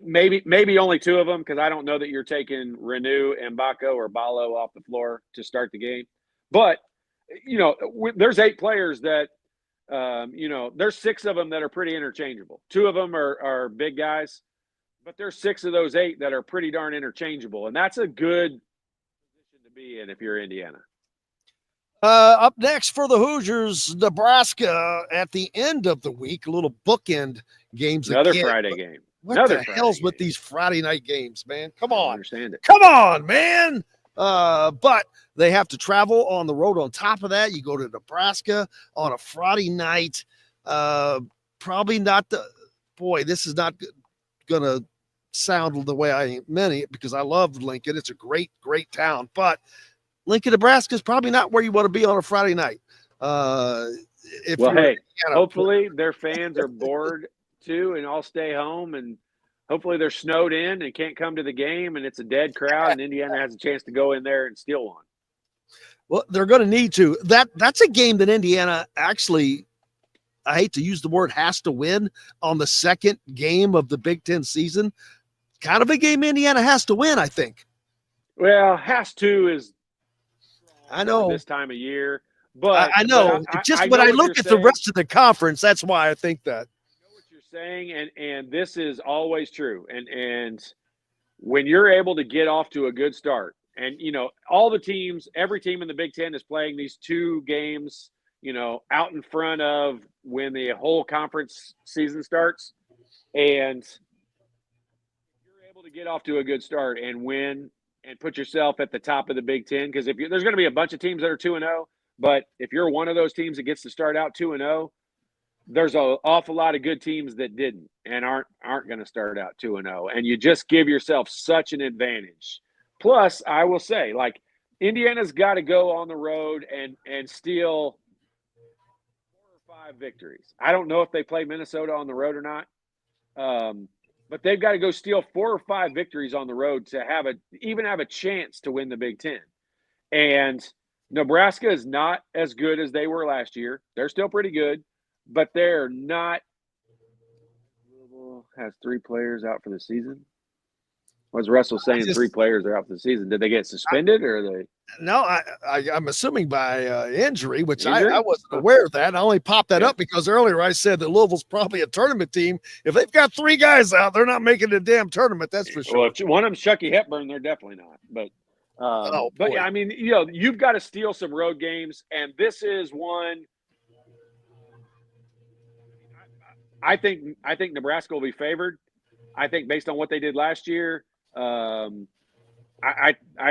Maybe only 2 of them, because I don't know that you're taking Renew, Mbako, or Balo off the floor to start the game. But, there's 8 players that, there's 6 of them that are pretty interchangeable. 2 of them are big guys, but there's 6 of those 8 that are pretty darn interchangeable. And that's a good position to be in if you're Indiana. Up next for the Hoosiers, Nebraska at the end of the week, a little bookend games. Another again. Friday game. What the hell's with these Friday night games, man? Come on. I understand it. Come on, man. But they have to travel on the road. On top of that, you go to Nebraska on a Friday night. Probably not this is not going to sound the way I meant it, because I love Lincoln. It's a great, great town. But Lincoln, Nebraska is probably not where you want to be on a Friday night. Hopefully their fans are bored too and all stay home, and hopefully they're snowed in and can't come to the game, and it's a dead crowd, and Indiana has a chance to go in there and steal one. Well, they're going to need to. That's a game that Indiana actually, I hate to use the word, has to win on the second game of the Big Ten season. Kind of a game Indiana has to win, I think. Well, has to is, I know, this time of year, but I know. When I look at the rest of the conference, that's why I think that. I know what you're saying, and this is always true. And when you're able to get off to a good start, and all the teams, every team in the Big Ten is playing these 2 games, out in front of when the whole conference season starts, and you're able to get off to a good start and win and put yourself at the top of the Big Ten, because there's going to be a bunch of teams that are 2-0, but if you're one of those teams that gets to start out 2-0, there's an awful lot of good teams that didn't and aren't going to start out 2-0, and you just give yourself such an advantage. Plus, I will say, like, Indiana's got to go on the road and steal 4 or 5 victories. I don't know if they play Minnesota on the road or not. But they've got to go steal 4 or 5 victories on the road to even have a chance to win the Big Ten. And Nebraska is not as good as they were last year. They're still pretty good, but they're not. Louisville has 3 players out for the season. Was Russell saying 3 players are out for the season? Did they get suspended or are they? No, I'm assuming by injury, which I wasn't aware of that. I only popped that up because earlier I said that Louisville's probably a tournament team. If they've got 3 guys out, they're not making a damn tournament. That's for sure. Well, if one of them's Chucky Hepburn, they're definitely not. But yeah, I mean, you've got to steal some road games, and this is one. I think Nebraska will be favored. I think based on what they did last year, I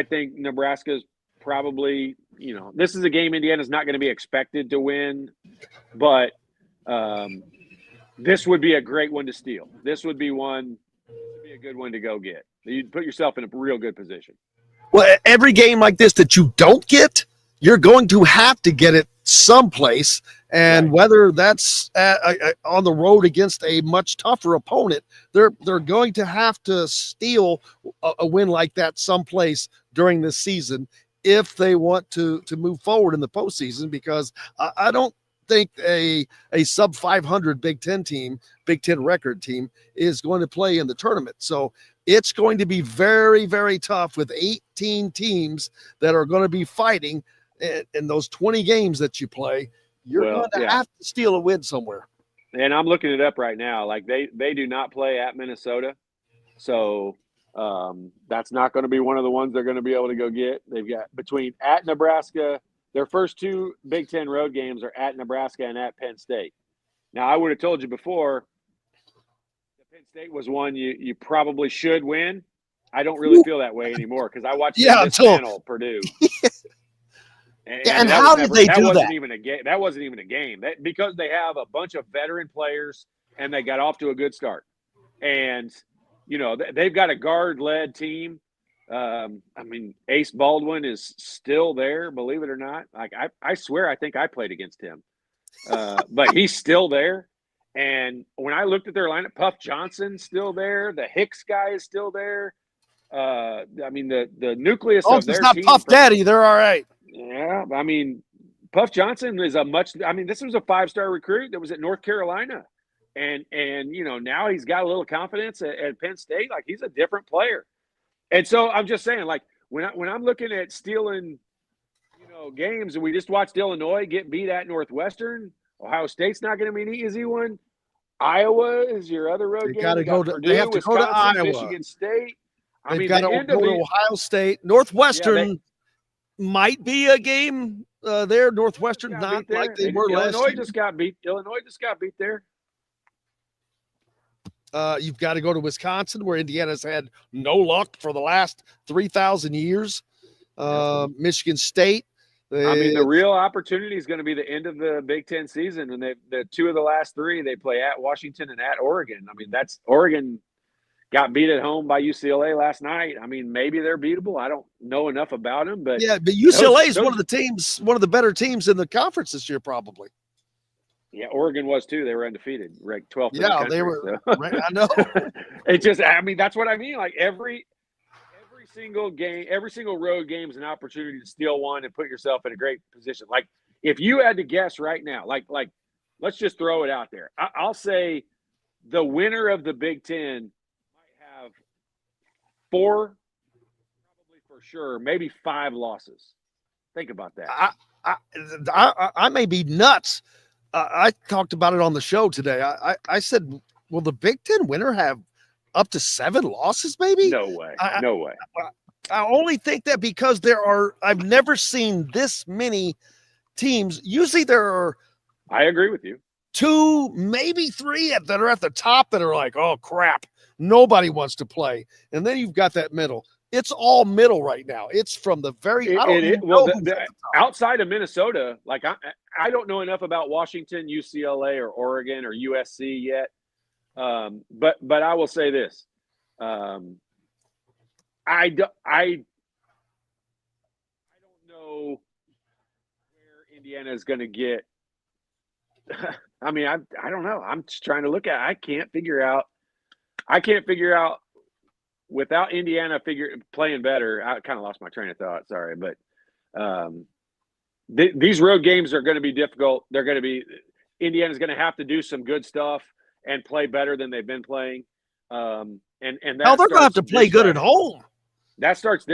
think Nebraska's probably, this is a game Indiana's not going to be expected to win, but this would be a great one to steal. This would be a good one to go get. You'd put yourself in a real good position. Well, every game like this that you don't get, you're going to have to get it someplace. And whether that's on the road against a much tougher opponent, they're going to have to steal a win like that someplace during this season if they want to move forward in the postseason, because I don't think a sub 500 Big Ten record team is going to play in the tournament. So it's going to be very, very tough with 18 teams that are going to be fighting in those 20 games that you play. You're going to have to steal a win somewhere. And I'm looking it up right now. Like they do not play at Minnesota. So that's not going to be one of the ones they're going to be able to go get. They've got between at Nebraska, their first two Big Ten road games are at Nebraska and at Penn State. Now, I would have told you before, Penn State was one you probably should win. I don't really feel that way anymore because I watched them dismantle Purdue. And how did they do that? Wasn't even a game. That wasn't even a game. Because they have a bunch of veteran players and they got off to a good start. And, they've got a guard-led team. Ace Baldwin is still there, believe it or not. Like I swear I think I played against him. But he's still there. And when I looked at their lineup, Puff Johnson's still there. The Hicks guy is still there. The nucleus of their team. It's not Puff Daddy. They're all right. Yeah, Puff Johnson is this was a 5-star recruit that was at North Carolina. And now he's got a little confidence at Penn State. Like, he's a different player. And so I'm just saying, like, when I'm looking at stealing, games, and we just watched Illinois get beat at Northwestern, Ohio State's not going to be an easy one. Iowa is your other road game. They have to go to Iowa. Michigan State. They've got to go to Ohio State. Northwestern might be a game there. Northwestern not like they were last year. Illinois just got beat there. You've got to go to Wisconsin, where Indiana's had no luck for the last 3,000 years. Michigan State. The real opportunity is going to be the end of the Big Ten season, and the two of the last three they play at Washington and at Oregon. That's Oregon got beat at home by UCLA last night. Maybe they're beatable. I don't know enough about them, but UCLA is one of the better teams in the conference this year, probably. Yeah, Oregon was too. They were undefeated, ranked 12th. Yeah, they were. So. Right, I know. It's just, that's what I mean. Like every single game, every single road game is an opportunity to steal one and put yourself in a great position. Like, if you had to guess right now, like let's just throw it out there. I'll say the winner of the Big Ten might have 4, probably for sure, maybe 5 losses. Think about that. I may be nuts. I talked about it on the show today. I said, will the Big Ten winner have up to 7 losses, maybe? No way. No way. I only think that because I've never seen this many teams. Usually there are. I agree with you. 2, maybe 3 that are at the top that are like, oh, crap. Nobody wants to play. And then you've got that middle. It's all middle right now. It's from the very outside of Minnesota. Like I don't know enough about Washington, UCLA, or Oregon, or USC yet. But I will say this: I don't know where Indiana is going to get. I don't know. I'm just trying to look at. I can't figure out. Without Indiana playing better, I kind of lost my train of thought. Sorry, but these road games are going to be difficult. They're going to be Indiana's going to have to do some good stuff and play better than they've been playing. And they're going to have to play good at home. That starts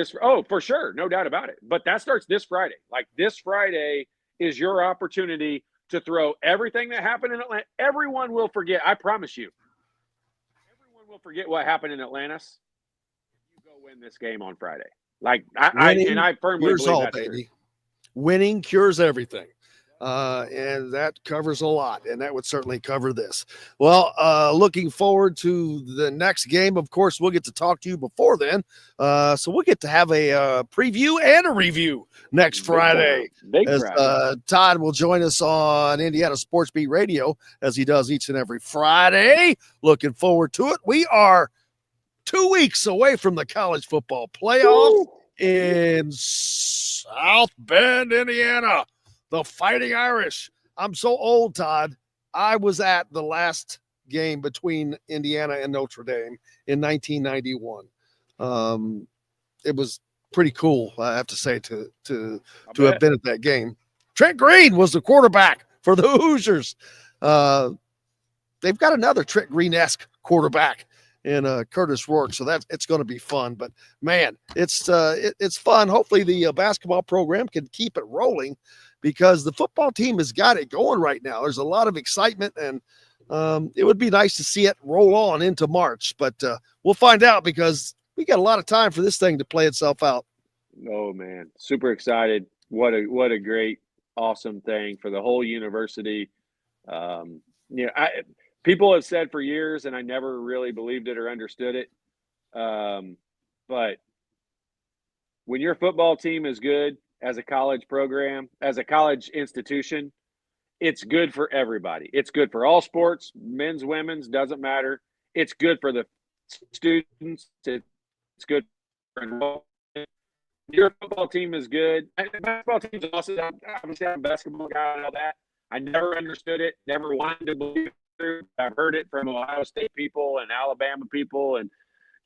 for sure, no doubt about it. But that starts this Friday. Like, this Friday is your opportunity to throw everything that happened in Atlanta. Everyone will forget. I promise you. Everyone will forget what happened in Atlanta. Win this game on Friday. Like I firmly believe that's true. Winning cures everything. And that covers a lot, and that would certainly cover this. Well, looking forward to the next game. Of course, we'll get to talk to you before then. So we'll get to have a preview and a review next Friday. Todd will join us on Indiana Sports Beat Radio, as he does each and every Friday. Looking forward to it. We are 2 weeks away from the college football playoff in South Bend, Indiana. The Fighting Irish. I'm so old, Todd. I was at the last game between Indiana and Notre Dame in 1991. It was pretty cool, I have to say, to have been at that game. Trent Green was the quarterback for the Hoosiers. They've got another Trent Green-esque quarterback in Curtis Rourke, so it's going to be fun. But man, it's fun. Hopefully the basketball program can keep it rolling, because the football team has got it going right now. There's a lot of excitement, and it would be nice to see it roll on into March, but we'll find out because we got a lot of time for this thing to play itself out. Oh man, super excited. What a great, awesome thing for the whole university. People have said for years, and I never really believed it or understood it. But when your football team is good as a college program, as a college institution, it's good for everybody. It's good for all sports, men's, women's, doesn't matter. It's good for the students. It's good for enrollment. Your football team is good. Basketball teams also, obviously, I'm a basketball guy and all that. I never understood it, never wanted to believe it. I've heard it from Ohio State people and Alabama people and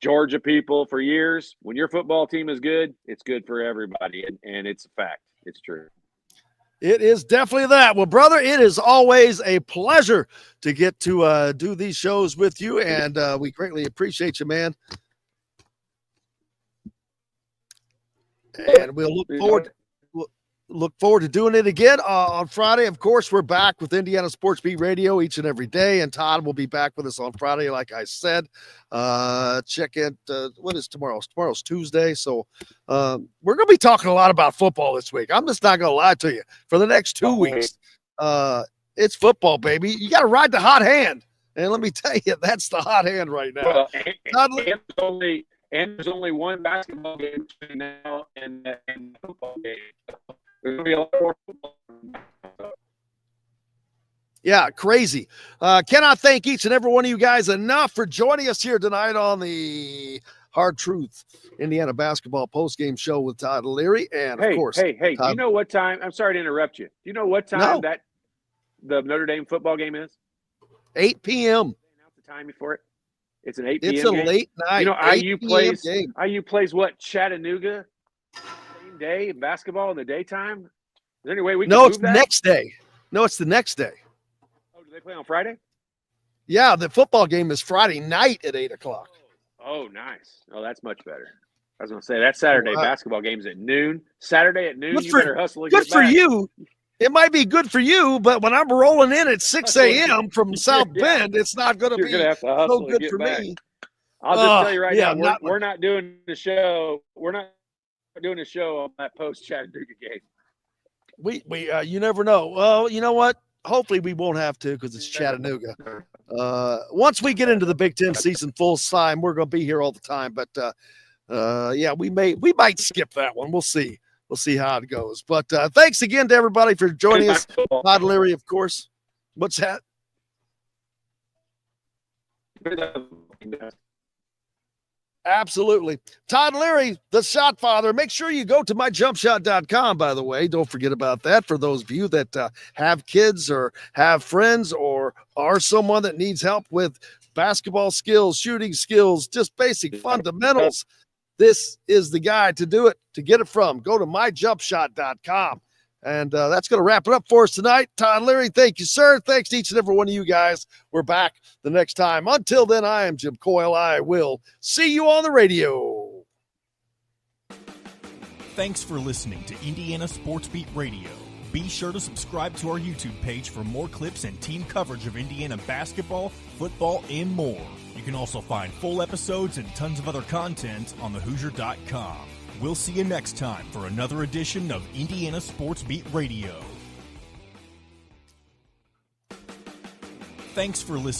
Georgia people for years. When your football team is good, it's good for everybody, and it's a fact. It's true. It is definitely that. Well, brother, it is always a pleasure to get to do these shows with you, and we greatly appreciate you, man. And we'll look forward to doing it again on Friday. Of course, we're back with Indiana Sports Beat Radio each and every day, and Todd will be back with us on Friday, like I said. Check in. What is tomorrow? Tomorrow's Tuesday, so we're going to be talking a lot about football this week. I'm just not going to lie to you. For the next 2 weeks, it's football, baby. You got to ride the hot hand, and let me tell you, that's the hot hand right now. Well, there's only one basketball game between now and the football game. There's going to be a lot more football. Yeah, crazy. Cannot thank each and every one of you guys enough for joining us here tonight on the Hard Truth Indiana Basketball Postgame Show with Todd Leary. And, of course. Hey, do you know what time? I'm sorry to interrupt you. Do you know what time that the Notre Dame football game is? 8 p.m. Announce the time before it. It's an 8 p.m. It's a game. late night. You know, IU plays what? Chattanooga? Same day in basketball in the daytime? Is there any way we can move that? Next day. No, it's the next day. Oh, do they play on Friday? Yeah, the football game is Friday night at 8 o'clock. Oh, nice. Oh, that's much better. I was going to say, that Saturday basketball game's at noon. Saturday at noon, you better hustle and get back. Good for you. It might be good for you, but when I'm rolling in at 6 a.m. from South Bend, it's not going to be so good for me. I'll just tell you right now, we're not doing the show. We're not doing a show on that post-Chattanooga game. You never know. Well, you know what? Hopefully we won't have to because it's Chattanooga. Once we get into the Big Ten season full time, we're going to be here all the time. But we might skip that one. We'll see. We'll see how it goes. But thanks again to everybody for joining us. Todd Leary, of course. What's that? Absolutely. Todd Leary, the Shot Father. Make sure you go to myjumpshot.com, by the way. Don't forget about that for those of you that have kids or have friends or are someone that needs help with basketball skills, shooting skills, just basic fundamentals. This is the guy to do it, to get it from. Go to myjumpshot.com. And that's going to wrap it up for us tonight. Todd Leary, thank you, sir. Thanks to each and every one of you guys. We're back the next time. Until then, I am Jim Coyle. I will see you on the radio. Thanks for listening to Indiana Sports Beat Radio. Be sure to subscribe to our YouTube page for more clips and team coverage of Indiana basketball, football, and more. You can also find full episodes and tons of other content on thehoosier.com. We'll see you next time for another edition of Indiana Sports Beat Radio. Thanks for listening.